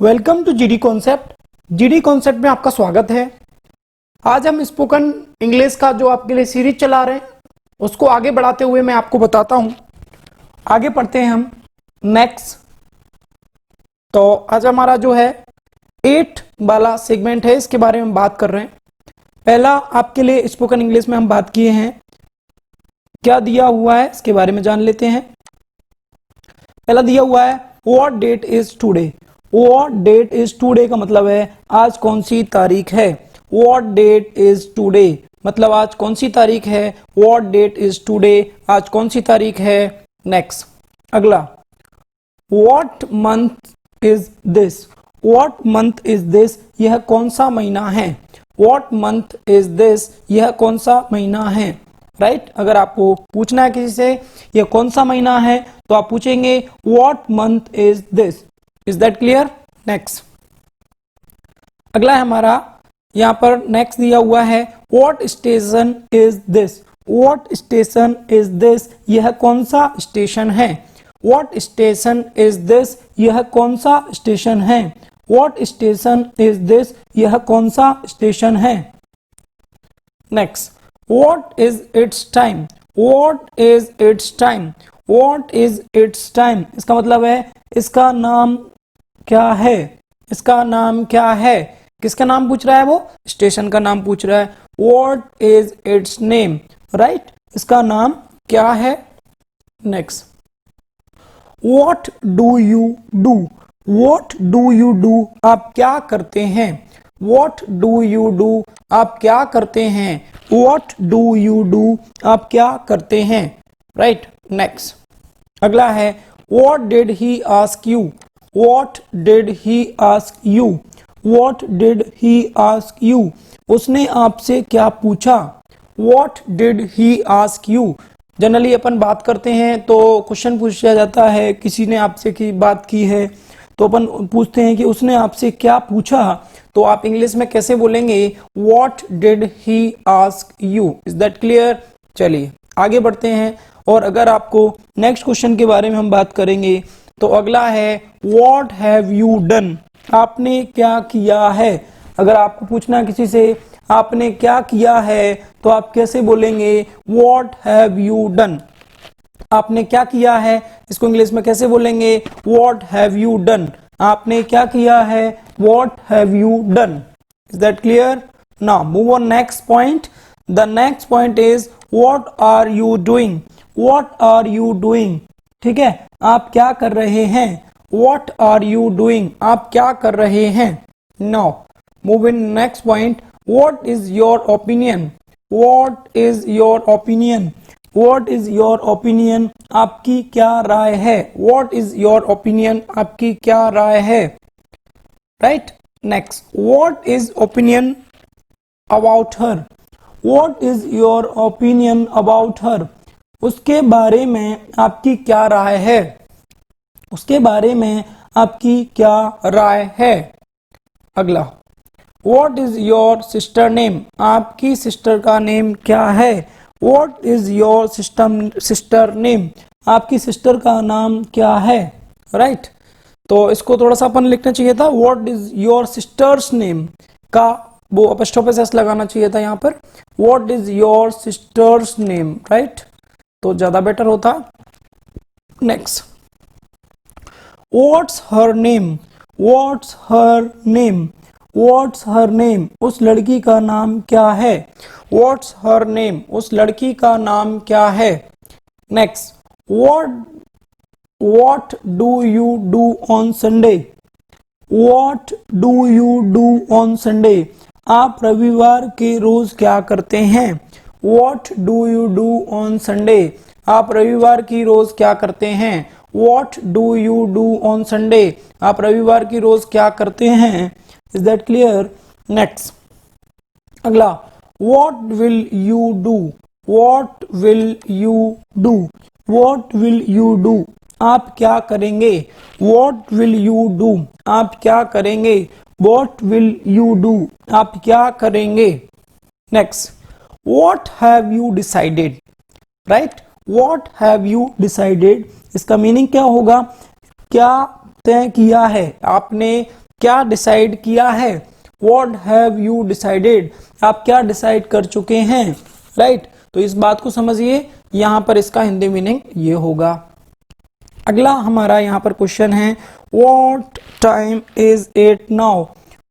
Welcome to GD concept. GD concept में आपका स्वागत है। आज हम स्पोकन इंग्लिश का जो आपके लिए सीरीज चला रहे हैं उसको आगे बढ़ाते हुए मैं आपको बताता हूं। आगे पढ़ते हैं हम नेक्स्ट। तो आज हमारा जो है 8 वाला सेगमेंट है, इसके बारे में बात कर रहे हैं। पहला आपके लिए स्पोकन इंग्लिश में हम बात किए हैं, क्या दिया हुआ है इसके बारे में जान लेते हैं। पहला दिया हुआ है what date is today. What date is today का मतलब है आज कौन सी तारीख है। व्हाट डेट इज टुडे मतलब आज कौन सी तारीख है। व्हाट डेट इज टुडे आज कौन सी तारीख है। नेक्स्ट अगला, what month is this. What month is this यह कौन सा महीना है। व्हाट मंथ इज दिस यह कौन सा महीना है। राइट अगर आपको पूछना है किसी से यह कौन सा महीना है तो आप पूछेंगे what month is this. Is that clear. Next अगला है हमारा, यहां पर नेक्स्ट दिया हुआ है what station is this. What station is this यह कौन सा स्टेशन है। व्हाट स्टेशन इज दिस यह कौन सा स्टेशन है। व्हाट स्टेशन इज दिस यह कौन सा स्टेशन है। Next what is it's time. What is it's time. What is it's time इसका मतलब है इसका नाम क्या है। इसका नाम क्या है। किसका नाम पूछ रहा है, वो स्टेशन का नाम पूछ रहा है। What is it's name. Right इसका नाम क्या है। Next what do you do. What do you do आप क्या करते हैं। व्हाट डू यू डू आप क्या करते हैं। व्हाट डू यू डू आप क्या करते हैं। राइट नेक्स्ट अगला है what did he ask you. What did he ask you. What did he ask you उसने आपसे क्या पूछा। What did he ask you generally अपन बात करते हैं तो क्वेश्चन पूछा जाता है, किसी ने आपसे की बात की है तो अपन पूछते हैं कि उसने आपसे क्या पूछा, तो आप इंग्लिश में कैसे बोलेंगे what did he ask you. Is that clear. चलिए आगे बढ़ते हैं और अगर आपको नेक्स्ट क्वेश्चन के बारे में हम बात करेंगे तो अगला है व्हाट हैव यू डन। आपने क्या किया है। अगर आपको पूछना है किसी से आपने क्या किया है तो आप कैसे बोलेंगे व्हाट हैव यू डन। आपने क्या किया है इसको इंग्लिश में कैसे बोलेंगे व्हाट हैव यू डन। आपने क्या किया है what have you done. Is that clear. Now move on next point. The next point is what are you doing. What are you doing ठीक है, आप क्या कर रहे हैं। व्हाट आर यू डूइंग आप क्या कर रहे हैं। Now move in next point, what is your opinion. What is your opinion. What is your opinion आपकी क्या राय है। व्हाट इज योर ओपिनियन आपकी क्या राय है। Right next what is opinion about her. What is your opinion about her उसके बारे में आपकी क्या राय है। उसके बारे में आपकी क्या राय है। अगला what is your sister name. आपकी सिस्टर का नेम क्या है। What is your sister name आपकी सिस्टर का नाम क्या है। राइट तो इसको थोड़ा सा अपन लिखना चाहिए था what is your sisters name का वो अपस्ट्रोफी एस लगाना चाहिए था यहाँ पर। What is your sisters name right तो ज्यादा बेटर होता। Next what's her name. What's her name. What's her name उस लड़की का नाम क्या है। व्हाट्स हर नेम उस लड़की का नाम क्या है। Next what do you do on Sunday. What do you do on Sunday आप रविवार के रोज क्या करते हैं। What do you do on Sunday आप रविवार की रोज क्या करते हैं। What do you do on Sunday आप रविवार की रोज क्या करते हैं। Is that clear. नेक्स्ट अगला what will you do. What will you do. What will you do आप क्या करेंगे। व्हाट विल यू डू आप क्या करेंगे। व्हाट विल यू डू आप क्या करेंगे। Next what have you decided. Right what have you decided इसका मीनिंग क्या होगा, क्या तय किया है, आपने क्या डिसाइड किया है, व्हाट हैव यू डिसाइडेड, आप क्या डिसाइड कर चुके हैं, राइट। तो इस बात को समझिए, यहां पर इसका हिंदी मीनिंग ये होगा। अगला हमारा यहां पर क्वेश्चन है, what time is it now,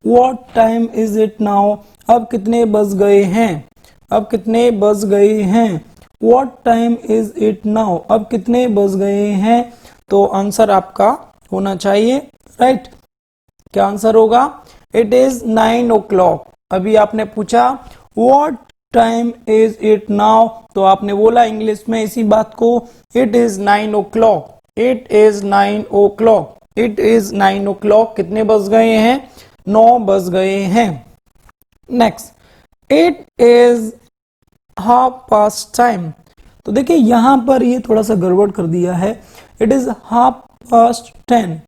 what time is it now, अब कितने बज गए हैं, अब कितने बज गए हैं, what time is it now, अब कितने बज गए हैं। तो आंसर आपका होना चाहिए, राइट। क्या आंसर होगा, इट इज 9 o'clock। अभी आपने पूछा what time is it now, तो आपने बोला इंग्लिश में इसी बात को, it is 9 o'clock, it is 9 o'clock, it is 9 o'clock, कितने बज गए हैं, 9 बज गए हैं। Next, it is half past time. तो देखिए यहां पर ये थोड़ा सा गड़बड़ कर दिया है, इट इज हाफ पास्ट 10,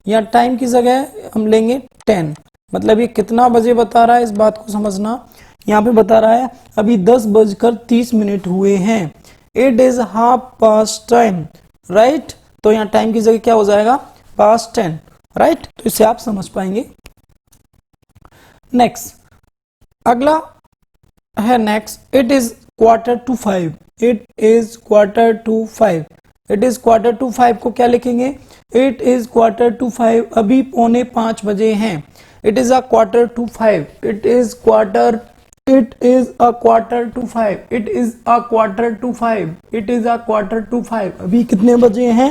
या टाइम की जगह हम लेंगे 10, मतलब ये कितना बजे बता रहा है, इस बात को समझना। यहाँ पे बता रहा है अभी 10:30 हुए हैं, it is half past time, right. तो यहाँ टाइम की जगह क्या हो जाएगा, पास्ट 10, राइट। तो इसे आप समझ पाएंगे। नेक्स्ट, अगला है next, it is 4:45, it is 4:45, it is 4:45 को क्या लिखेंगे, इट इज 4:45, अभी 4:45 बजे हैं, it is a 4:45, it is quarter, it is a 4:45, it is a 4:45, it is a 4:45, अभी कितने बजे हैं,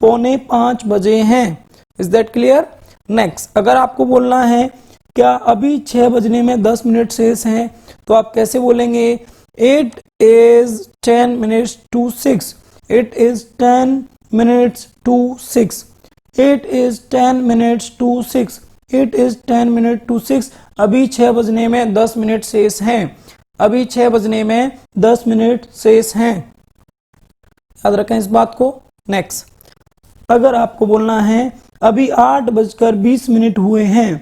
4:45 बजे हैं। Is that clear. नेक्स्ट, अगर आपको बोलना है क्या अभी 6 बजने में 10 मिनट शेष हैं, तो आप कैसे बोलेंगे, it is 10 minutes to 6, it is 10 minutes to 6, it is 10 minutes to 6, it is 10 minutes to 6, अभी 6 बजने में 10 मिनट शेष हैं, अभी 6 बजने में 10 मिनट शेष हैं, याद रखें इस बात को। नेक्स्ट, अगर आपको बोलना है अभी 8:20 हुए हैं,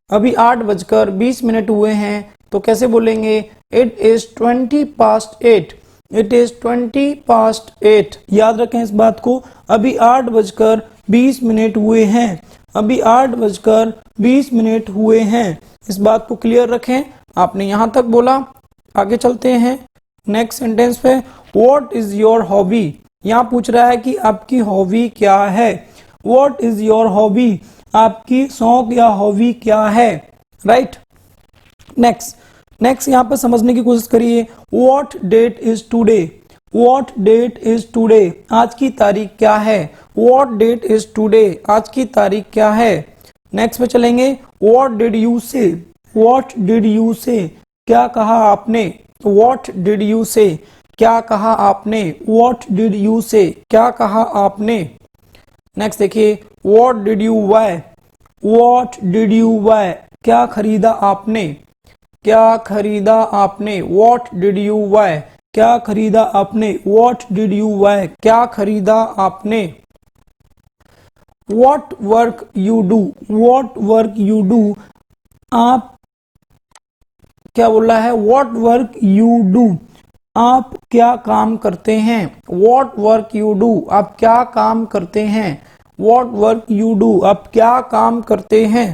अभी 8:20 हुए हैं, तो कैसे बोलेंगे, it is 20 past 8, it is 20 past 8, याद रखें इस बात को, अभी 8:20 हुए हैं, अभी 8:20 हुए हैं, इस बात को क्लियर रखें। आपने यहां तक बोला, आगे चलते हैं नेक्स्ट सेंटेंस पे, व्हाट इज योर हॉबी, यहां पूछ रहा है कि आपकी हॉबी क्या है, व्हाट इज योर हॉबी, आपकी शौक या हॉबी क्या है, राइट। नेक्स्ट यहां पर समझने की कोशिश करिए, what date is today, what date is today, आज की तारीख क्या है, व्हाट डेट इज टुडे, आज की तारीख क्या है। नेक्स्ट पे चलेंगे, व्हाट डिड यू से, व्हाट डिड यू से, क्या कहा आपने, व्हाट डिड यू से, क्या कहा आपने, व्हाट डिड यू से, क्या कहा आपने। नेक्स्ट देखिए, what did you buy, what did you buy, क्या खरीदा आपने, क्या खरीदा आपने, व्हाट डिड यू बाय, क्या खरीदा आपने, व्हाट डिड यू बाय, क्या खरीदा आपने। What work you do, what work you do, आप क्या बोल रहा है, व्हाट वर्क यू डू, आप क्या काम करते हैं, व्हाट वर्क यू डू, आप क्या काम करते हैं, व्हाट वर्क यू डू, आप क्या काम करते हैं।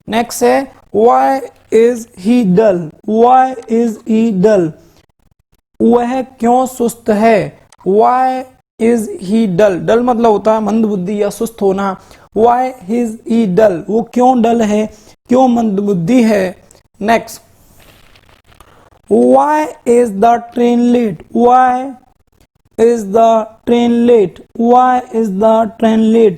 नेक्स्ट है, why is he dull, why is he dull, वह क्यों सुस्त है, व्हाई इज ही डल, डल मतलब होता है मंद बुद्धि या सुस्त होना, व्हाई इज ही डल, वो क्यों डल है, क्यों मंद बुद्धि है। Next, why is the train late, why is the train late, why is the train late,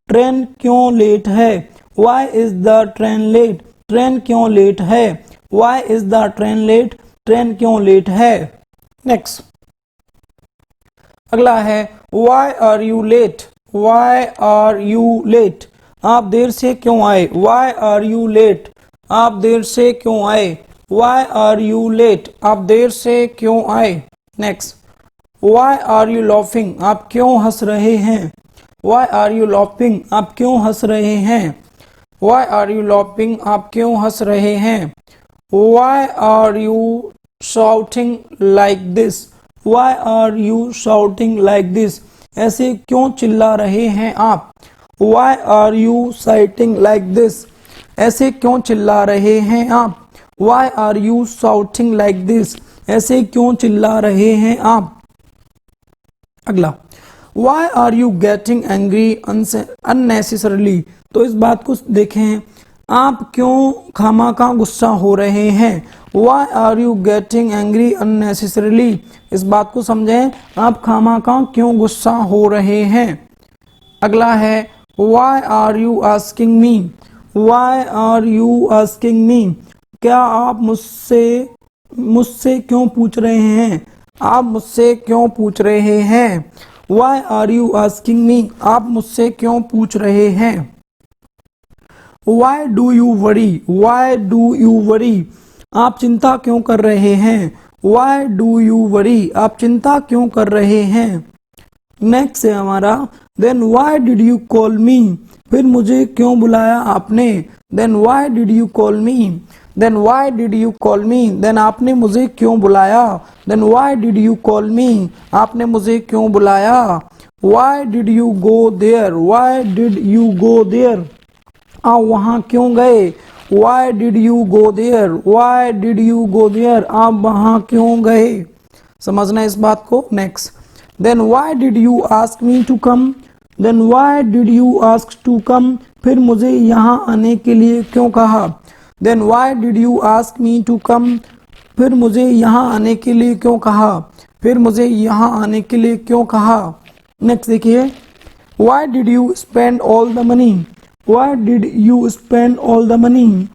train क्यों लेट है, why is the train late, train क्यों लेट है, why is the train late, train क्यों late है। Next, अगला है, why are you late, why are you late, आप देर से क्यों आए, why are you late, आप देर से क्यों आए, Why are you late, आप देर से क्यों आए। Next, Why are you laughing, आप क्यों हंस रहे हैं, Why are you laughing, आप क्यों हंस रहे हैं, Why are you laughing, आप क्यों हंस रहे हैं। Why are you shouting like this, Why are you shouting like this, ऐसे क्यों चिल्ला रहे हैं आप। Why are you shouting like this, ऐसे क्यों चिल्ला रहे हैं आप? Why are you shouting like this? ऐसे क्यों चिल्ला रहे हैं आप? अगला, Why are you getting angry unnecessarily? तो इस बात को देखें, आप क्यों खामखा गुस्सा हो रहे हैं? Why are you getting angry unnecessarily? इस बात को समझें, आप खामखा क्यों गुस्सा हो रहे हैं? अगला है Why are you asking me? Why are you asking me? क्या आप मुझसे क्यों पूछ रहे हैं? आप मुझसे क्यों पूछ रहे हैं? Why are you asking me? आप मुझसे क्यों पूछ रहे हैं? Why do you worry? Why do you worry? आप चिंता क्यों कर रहे हैं? Why do you worry? आप चिंता क्यों कर रहे हैं? नेक्स्ट है हमारा Then why did you call me? फिर मुझे क्यों बुलाया आपने? Then why did you call me? Then why did you call me? Then आपने मुझे क्यों बुलाया? Then why did you call me? आपने मुझे क्यों बुलाया? Why did you go there? Why did you go there? आप वहाँ क्यों गए? Why did you go there? Why did you go there? आप वहाँ क्यों गए? समझना इस बात को। Next, Then why did you ask me to come? Then why did you ask to come? फिर मुझे यहाँ आने के लिए क्यों कहा? Then why did you ask me to come? फिर मुझे यहाँ आने के लिए क्यों कहा? फिर मुझे यहाँ आने के लिए क्यों कहा? नेक्स्ट देखिए, Why did you spend all the money? Why did you spend all the money?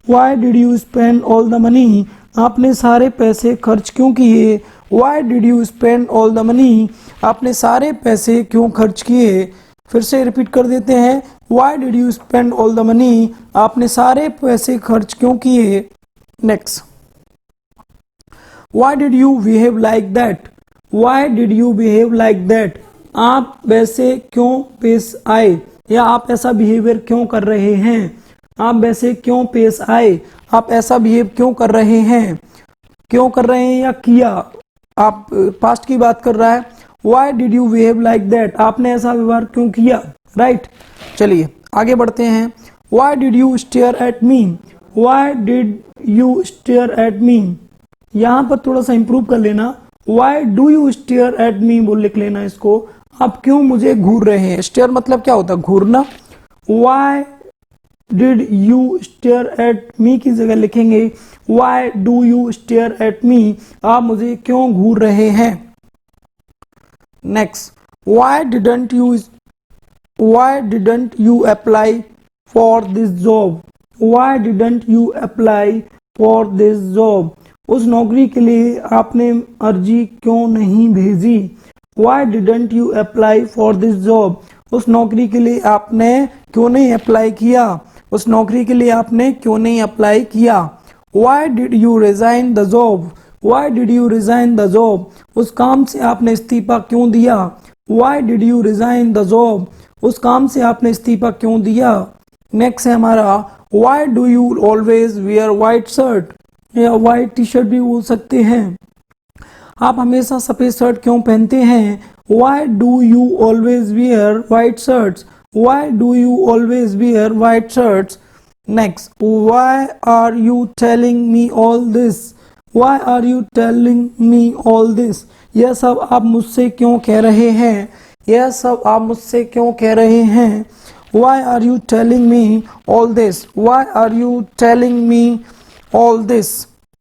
Why did you spend all the money? आपने सारे पैसे खर्च क्यों किए? Why did you spend all the money? आपने सारे पैसे क्यों खर्च किए? फिर से रिपीट कर देते हैं, Why did you spend all the money? आपने सारे पैसे खर्च क्यों किए? Next, Why did you behave like that? Why did you behave like that? आप वैसे क्यों पेश आए, या आप ऐसा बिहेवियर क्यों कर रहे हैं? आप वैसे क्यों पेश आए? आप ऐसा बिहेव क्यों कर रहे हैं? क्यों कर रहे हैं या किया? आप पास्ट की बात कर रहा है। Why did you behave like that? आपने ऐसा व्यवहार क्यों किया? राइट, चलिए आगे बढ़ते हैं। Why did you stare at me? Why did you stare at me? यहाँ पर थोड़ा सा इंप्रूव कर लेना। Why do you stare at me बोल लिख लेना इसको। आप क्यों मुझे घूर रहे हैं? स्टेयर मतलब क्या होता है? घूरना। Why did you stare at me की जगह लिखेंगे Why do you stare at me? आप मुझे क्यों घूर रहे हैं? Next, Why didn't you apply for this job? Why didn't you apply for this job? उस नौकरी के लिए आपने अर्जी क्यों नहीं भेजी? Why didn't you apply for this job? उस नौकरी के लिए आपने क्यों नहीं अप्लाई किया? उस नौकरी के लिए आपने क्यों नहीं अप्लाई किया? Why did you resign the job? Why did you resign the job? उस काम से आपने इस्तीफा क्यों दिया? Why did you resign the job? उस काम से आपने इस्तीफा क्यों दिया? नेक्स्ट है हमारा Why do you always wear white shirt? या white टी शर्ट भी बोल सकते हैं। आप हमेशा सफ़ेद शर्ट क्यों पहनते हैं? Why do you always wear white shirts? Why do you always wear white shirts? Next, why are you telling me all this? Why are you telling me all this? यह सब आप मुझसे क्यों कह रहे हैं? यह सब आप मुझसे क्यों कह रहे हैं? Why are you telling me all this? Why are you telling me all this?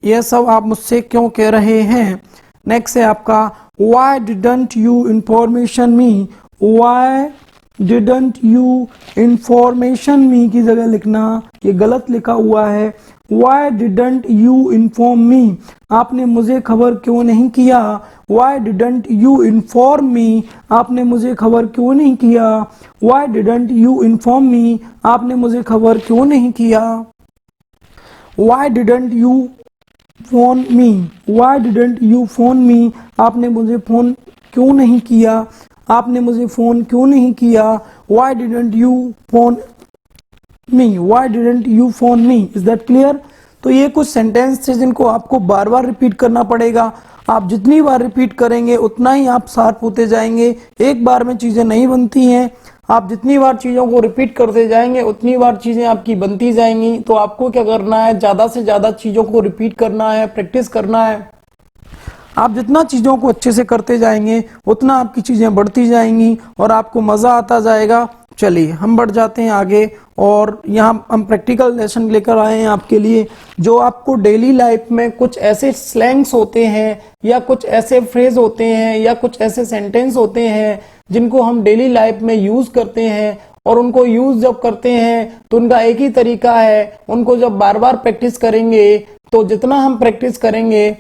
यह सब आप मुझसे क्यों कह रहे हैं? नेक्स्ट है आपका Why didn't you information me? Why didn't you information me की जगह लिखना, ये गलत लिखा हुआ है। Why didn't you inform me? आपने मुझे खबर क्यों नहीं किया? Why didn't you inform me? आपने मुझे खबर क्यों नहीं किया? Why didn't you inform me? आपने मुझे खबर क्यों नहीं किया? Why didn't you phone me? Why didn't you phone me? आपने मुझे फ़ोन क्यों नहीं किया? आपने मुझे फ़ोन क्यों नहीं किया? Why didn't you phone me? Why didn't you phone me? Is that clear? तो ये कुछ सेंटेंस थे जिनको आपको बार बार रिपीट करना पड़ेगा। आप जितनी बार रिपीट करेंगे उतना ही आप शार्प होते जाएंगे। एक बार में चीज़ें नहीं बनती हैं, आप जितनी बार चीज़ों को रिपीट करते जाएंगे उतनी बार चीज़ें आपकी बनती जाएंगी। तो आपको क्या करना है, ज़्यादा से ज़्यादा चीज़ों को रिपीट करना है, प्रैक्टिस करना है। आप जितना चीज़ों को अच्छे से करते जाएंगे उतना आपकी चीज़ें बढ़ती जाएंगी और आपको मज़ा आता जाएगा। चलिए हम बढ़ जाते हैं आगे, और यहाँ हम प्रैक्टिकल लेसन लेकर आए हैं आपके लिए, जो आपको डेली लाइफ में कुछ ऐसे स्लैंग्स होते हैं या कुछ ऐसे फ्रेज होते हैं या कुछ ऐसे सेंटेंस होते हैं जिनको हम डेली लाइफ में यूज़ करते हैं, और उनको यूज़ जब करते हैं तो उनका एक ही तरीका है, उनको जब बार बार प्रैक्टिस करेंगे तो जितना हम प्रैक्टिस करेंगे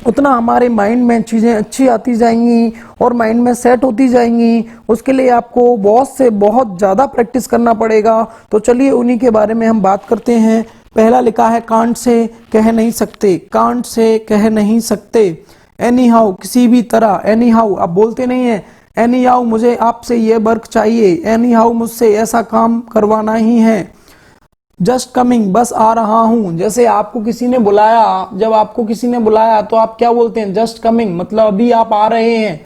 उतना हमारे माइंड में चीज़ें अच्छी आती जाएंगी और माइंड में सेट होती जाएंगी। उसके लिए आपको बहुत से बहुत ज़्यादा प्रैक्टिस करना पड़ेगा। तो चलिए उन्हीं के बारे में हम बात करते हैं। पहला लिखा है कांट से कह नहीं सकते, कांट से कह नहीं सकते। एनी हाउ किसी भी तरह, एनी हाउ आप बोलते नहीं है, एनी हाउ मुझे आपसे ये वर्क चाहिए, एनी हाउ मुझसे ऐसा काम करवाना ही है। जस्ट कमिंग बस आ रहा हूं, जैसे आपको किसी ने बुलाया, जब आपको किसी ने बुलाया तो आप क्या बोलते हैं, जस्ट कमिंग, मतलब अभी आप आ रहे हैं,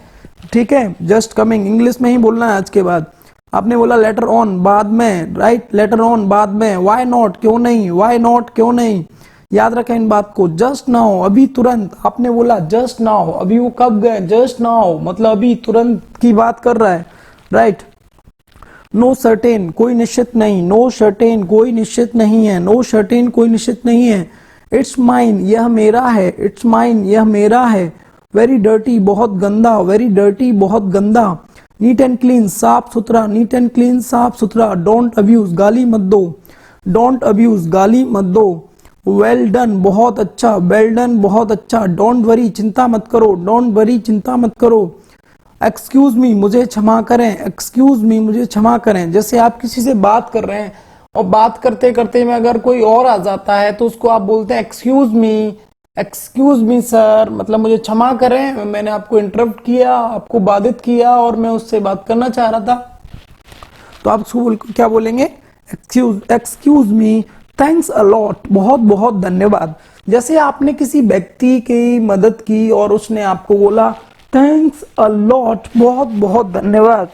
ठीक है, जस्ट कमिंग इंग्लिश में ही बोलना है आज के बाद। आपने बोला लेटर ऑन बाद में, राइट, लेटर ऑन बाद में। व्हाई नॉट क्यों नहीं, व्हाई नॉट क्यों नहीं, याद रखें इन बात को। जस्ट नाउ अभी तुरंत, आपने बोला जस्ट नाउ, अभी वो कब गए, जस्ट नाउ मतलब अभी तुरंत की बात कर रहा है, राइट। नो सर्टेन कोई निश्चित नहीं, नो सर्टेन कोई निश्चित नहीं है, नो सर्टेन कोई निश्चित नहीं है। इट्स माइन यह मेरा है, इट्स माइन यह मेरा है। वेरी डर्टी बहुत गंदा, वेरी डर्टी बहुत गंदा। नीट एंड क्लीन साफ सुथरा, नीट एंड क्लीन साफ सुथरा। डोंट अब्यूज गाली मत दो, डोंट अब्यूज गाली मत दो। वेल डन बहुत अच्छा, वेल डन बहुत अच्छा। डोंट वरी चिंता मत करो, डोंट वरी चिंता मत करो। एक्सक्यूज मी मुझे क्षमा करें, एक्सक्यूज मी मुझे क्षमा करें। जैसे आप किसी से बात कर रहे हैं और बात करते करते में अगर कोई और आ जाता है तो उसको आप बोलते हैं excuse me, excuse me sir, मतलब मुझे क्षमा करें, मैंने आपको इंटरप्ट किया, आपको बाधित किया और मैं उससे बात करना चाह रहा था। तो आप उसको क्या बोलेंगे, excuse me, thanks a lot, बहुत बहुत धन्यवाद। जैसे आपने किसी व्यक्ति की मदद की और उसने आपको बोला थैंक्स अ लॉट, बहुत बहुत धन्यवाद।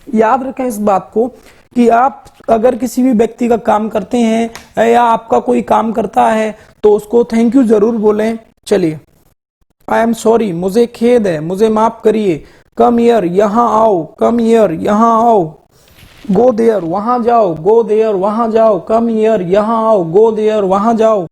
याद रखें इस बात को कि आप अगर किसी भी व्यक्ति का काम करते हैं या आपका कोई काम करता है तो उसको थैंक यू जरूर बोलें। चलिए, आई एम सॉरी मुझे खेद है, मुझे माफ करिए। कम हियर यहाँ आओ, कम हियर यहाँ आओ। गो देयर वहां जाओ, गो देयर वहां जाओ। कम हियर यहाँ आओ, गो देयर वहां जाओ।